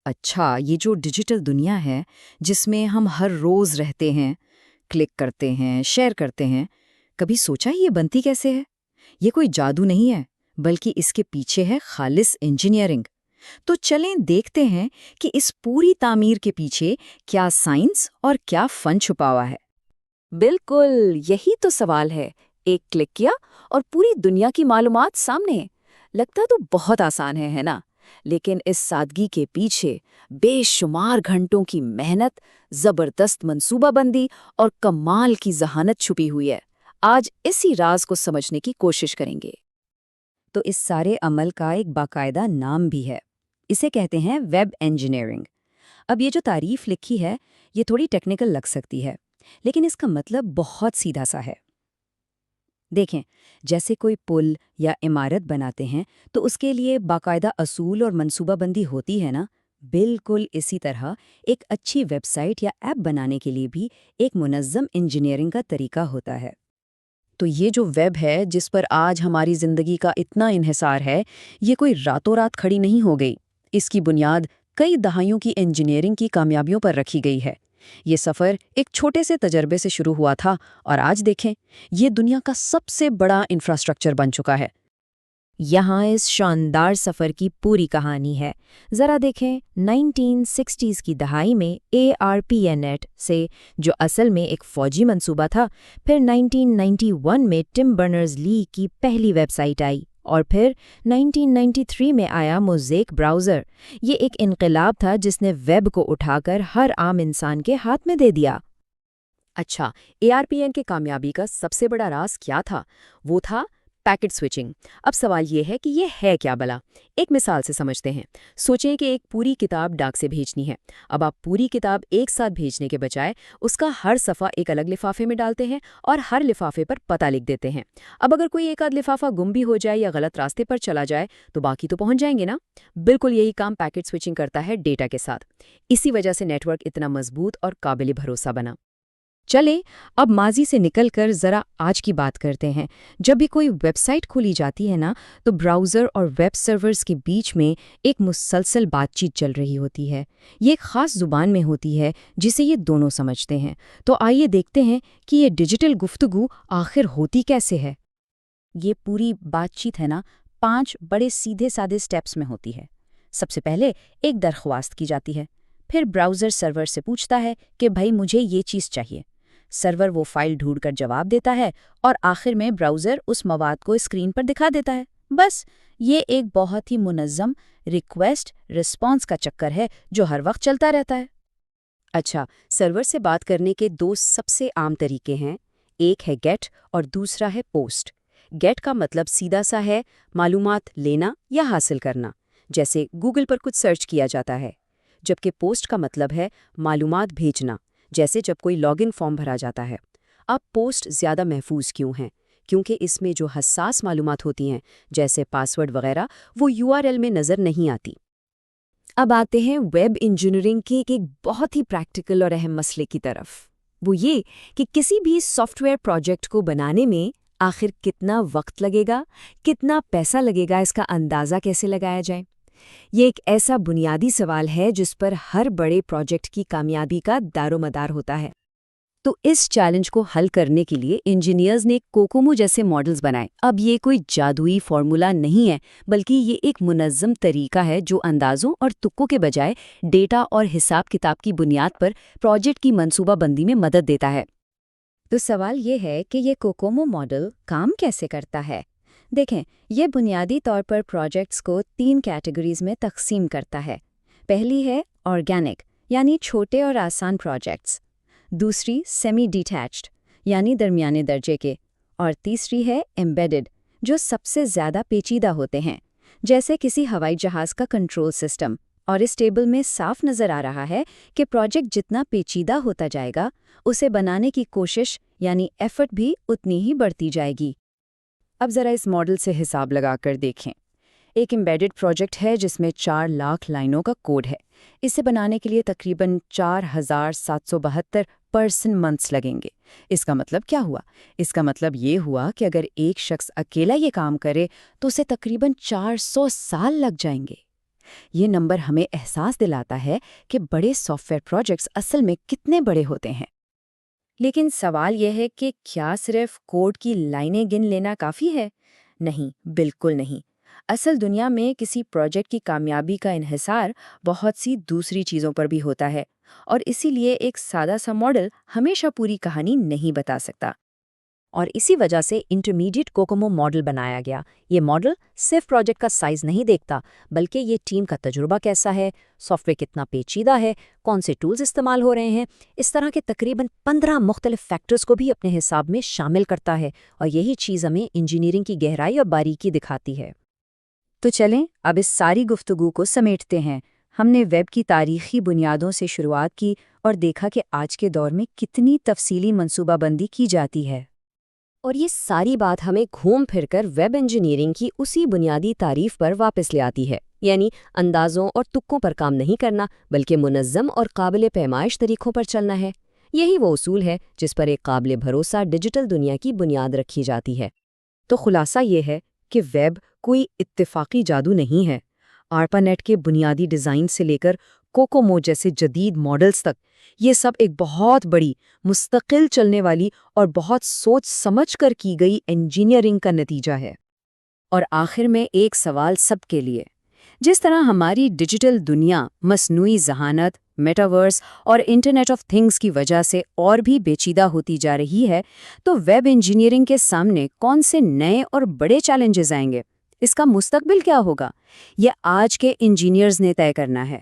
اچھا، یہ جو ڈیجیٹل دنیا ہے جس میں ہم ہر روز رہتے ہیں، کلک کرتے ہیں، شیئر کرتے ہیں، کبھی سوچا یہ بنتی کیسے ہے؟ یہ کوئی جادو نہیں ہے، بلکہ اس کے پیچھے ہے خالص انجینئرنگ۔ تو چلیں دیکھتے ہیں کہ اس پوری تعمیر کے پیچھے کیا سائنس اور کیا فن چھپا ہوا ہے۔ بالکل، یہی تو سوال ہے۔ ایک کلک کیا اور پوری دنیا کی معلومات سامنے۔ لگتا تو بہت آسان ہے نا؟ لیکن اس سادگی کے پیچھے بے شمار گھنٹوں کی محنت، زبردست منصوبہ بندی اور کمال کی ذہانت چھپی ہوئی ہے۔ آج اسی راز کو سمجھنے کی کوشش کریں گے۔ تو اس سارے عمل کا ایک باقاعدہ نام بھی ہے، اسے کہتے ہیں ویب انجینئرنگ۔ اب یہ جو تعریف لکھی ہے یہ تھوڑی ٹیکنیکل لگ سکتی ہے، لیکن اس کا مطلب بہت سیدھا سا ہے۔ دیکھیں، جیسے کوئی پل یا عمارت بناتے ہیں تو اس کے لیے باقاعدہ اصول اور منصوبہ بندی ہوتی ہے نا، بالکل اسی طرح ایک اچھی ویب سائٹ یا ایپ بنانے کے لیے بھی ایک منظم انجینئرنگ کا طریقہ ہوتا ہے۔ تو یہ جو ویب ہے جس پر آج ہماری زندگی کا اتنا انحصار ہے، یہ کوئی راتوں رات کھڑی نہیں ہو گئی۔ اس کی بنیاد کئی دہائیوں کی انجینئرنگ کی کامیابیوں پر رکھی گئی ہے۔ یہ سفر ایک چھوٹے سے تجربے سے شروع ہوا تھا اور آج دیکھیں، یہ دنیا کا سب سے بڑا انفراسٹرکچر بن چکا ہے۔ یہاں اس شاندار سفر کی پوری کہانی ہے۔ ذرا دیکھیں، 1960s کی دہائی میں ARPANET سے، جو اصل میں ایک فوجی منصوبہ تھا، پھر 1991 میں ٹم برنرز-لی کی پہلی ویب سائٹ آئی، اور پھر 1993 میں آیا موزیک براؤزر۔ یہ ایک انقلاب تھا جس نے ویب کو اٹھا کر ہر عام انسان کے ہاتھ میں دے دیا۔ اچھا، ARPN کی کامیابی کا سب سے بڑا راز کیا تھا؟ وہ تھا پیکٹ سوئچنگ۔ اب سوال یہ ہے کہ یہ ہے کیا بلا؟ ایک مثال سے سمجھتے ہیں۔ سوچیں کہ ایک پوری کتاب ڈاک سے بھیجنی ہے۔ اب آپ پوری کتاب ایک ساتھ بھیجنے کے بجائے اس کا ہر صفحہ ایک الگ لفافے میں ڈالتے ہیں اور ہر لفافے پر پتہ لکھ دیتے ہیں۔ اب اگر کوئی ایک آدھ لفافہ گم بھی ہو جائے یا غلط راستے پر چلا جائے تو باقی تو پہنچ جائیں گے نا؟ بالکل یہی کام پیکٹ سوئچنگ کرتا ہے ڈیٹا کے ساتھ۔ اسی وجہ سے نیٹ ورک اتنا مضبوط اور قابل بھروسہ بنا۔ چلیں اب ماضی سے نکل کر ذرا آج کی بات کرتے ہیں۔ جب بھی کوئی ویب سائٹ کھولی جاتی ہے نا، تو براؤزر اور ویب سرورز کے بیچ میں ایک مسلسل بات چیت چل رہی ہوتی ہے۔ یہ ایک خاص زبان میں ہوتی ہے جسے یہ دونوں سمجھتے ہیں۔ تو آئیے دیکھتے ہیں کہ یہ ڈیجیٹل گفتگو آخر ہوتی کیسے ہے۔ یہ پوری بات چیت ہے نا، 5 بڑے سیدھے سادے سٹیپس میں ہوتی ہے۔ سب سے پہلے ایک درخواست کی جاتی ہے، پھر براؤزر سرور سے پوچھتا ہے کہ بھائی مجھے یہ چیز چاہیے۔ سرور وہ فائل ڈھونڈ کر جواب دیتا ہے اور آخر میں براؤزر اس مواد کو اسکرین پر دکھا دیتا ہے۔ بس یہ ایک بہت ہی منظم ریکویسٹ رسپانس کا چکر ہے جو ہر وقت چلتا رہتا ہے۔ اچھا، سرور سے بات کرنے کے 2 سب سے عام طریقے ہیں، ایک ہے گیٹ اور دوسرا ہے پوسٹ۔ گیٹ کا مطلب سیدھا سا ہے، معلومات لینا یا حاصل کرنا، جیسے گوگل پر کچھ سرچ کیا جاتا ہے، جبکہ پوسٹ کا مطلب ہے معلومات بھیجنا، جیسے جب کوئی لاگ ان فارم بھرا جاتا ہے۔ اب پوسٹ زیادہ محفوظ کیوں ہیں؟ کیونکہ اس میں جو حساس معلومات ہوتی ہیں جیسے پاسورڈ وغیرہ، وہ URL میں نظر نہیں آتی۔ اب آتے ہیں ویب انجینئرنگ کے ایک بہت ہی پریکٹیکل اور اہم مسئلے کی طرف۔ وہ یہ کہ کسی بھی سافٹ ویئر پروجیکٹ کو بنانے میں آخر کتنا وقت لگے گا، کتنا پیسہ لگے گا، اس کا اندازہ کیسے لگایا جائے؟ یہ ایک ایسا بنیادی سوال ہے جس پر ہر بڑے پروجیکٹ کی کامیابی کا دار و مدار ہوتا ہے۔ تو اس چیلنج کو حل کرنے کے لیے انجینئرز نے کوکومو جیسے ماڈلز بنائے۔ اب یہ کوئی جادوئی فارمولا نہیں ہے، بلکہ یہ ایک منظم طریقہ ہے جو اندازوں اور تکوں کے بجائے ڈیٹا اور حساب کتاب کی بنیاد پر پروجیکٹ کی منصوبہ بندی میں مدد دیتا ہے۔ تو سوال یہ ہے کہ یہ کوکومو ماڈل کام کیسے کرتا ہے؟ دیکھیں، یہ بنیادی طور پر پروجیکٹس کو 3 کیٹیگریز میں تقسیم کرتا ہے۔ پہلی ہے آرگینک، یعنی چھوٹے اور آسان پروجیکٹس۔ دوسری سیمی ڈیٹیچڈ، یعنی درمیانے درجے کے، اور تیسری ہے ایمبیڈڈ، جو سب سے زیادہ پیچیدہ ہوتے ہیں، جیسے کسی ہوائی جہاز کا کنٹرول سسٹم۔ اور اس ٹیبل میں صاف نظر آ رہا ہے کہ پروجیکٹ جتنا پیچیدہ ہوتا جائے گا، اسے بنانے کی کوشش یعنی ایفرٹ بھی اتنی ہی بڑھتی جائے گی۔ اب ذرا اس ماڈل سے حساب لگا کر دیکھیں۔ ایک ایمبیڈڈ پروجیکٹ ہے جس میں 4 لاکھ لائنوں کا کوڈ ہے۔ اسے بنانے کے لیے تقریباً 4772 پرسن منتھس لگیں گے۔ اس کا مطلب کیا ہوا؟ اس کا مطلب یہ ہوا کہ اگر ایک شخص اکیلا یہ کام کرے تو اسے تقریباً 400 سال لگ جائیں گے۔ یہ نمبر ہمیں احساس دلاتا ہے کہ بڑے سافٹ ویئر پروجیکٹس اصل میں کتنے بڑے ہوتے ہیں۔ لیکن سوال یہ ہے کہ کیا صرف کوڈ کی لائنیں گن لینا کافی ہے؟ نہیں، بالکل نہیں۔ اصل دنیا میں کسی پروجیکٹ کی کامیابی کا انحصار بہت سی دوسری چیزوں پر بھی ہوتا ہے، اور اسی لیے ایک سادہ سا ماڈل ہمیشہ پوری کہانی نہیں بتا سکتا۔ اور اسی وجہ سے انٹرمیڈیٹ کوکومو ماڈل بنایا گیا۔ یہ ماڈل صرف پروجیکٹ کا سائز نہیں دیکھتا، بلکہ یہ ٹیم کا تجربہ کیسا ہے، سافٹ ویئر کتنا پیچیدہ ہے، کون سے ٹولز استعمال ہو رہے ہیں، اس طرح کے تقریباً 15 مختلف فیکٹرز کو بھی اپنے حساب میں شامل کرتا ہے، اور یہی چیز ہمیں انجینئرنگ کی گہرائی اور باریکی دکھاتی ہے۔ تو چلیں اب اس ساری گفتگو کو سمیٹتے ہیں۔ ہم نے ویب کی تاریخی بنیادوں سے شروعات کی اور دیکھا کہ آج کے دور میں کتنی تفصیلی منصوبہ بندی کی جاتی ہے۔ اور یہ ساری بات ہمیں گھوم پھر کر ویب انجینئرنگ کی اسی بنیادی تعریف پر واپس لے آتی ہے، یعنی اندازوں اور تکوں پر کام نہیں کرنا، بلکہ منظم اور قابل پیمائش طریقوں پر چلنا ہے۔ یہی وہ اصول ہے جس پر ایک قابل بھروسہ ڈیجیٹل دنیا کی بنیاد رکھی جاتی ہے۔ تو خلاصہ یہ ہے کہ ویب کوئی اتفاقی جادو نہیں ہے۔ آرپانیٹ کے بنیادی ڈیزائن سے لے کر کوکومو جیسے جدید ماڈلز تک، یہ سب ایک بہت بڑی، مستقل چلنے والی اور بہت سوچ سمجھ کر کی گئی انجینئرنگ کا نتیجہ ہے۔ اور آخر میں ایک سوال سب کے لیے، جس طرح ہماری ڈیجیٹل دنیا مصنوعی ذہانت، میٹاورس اور انٹرنیٹ آف تھنگز کی وجہ سے اور بھی پیچیدہ ہوتی جا رہی ہے، تو ویب انجینئرنگ کے سامنے کون سے نئے اور بڑے چیلنجز آئیں گے؟ اس کا مستقبل کیا ہوگا؟ یہ آج کے انجینئرز نے طے کرنا ہے۔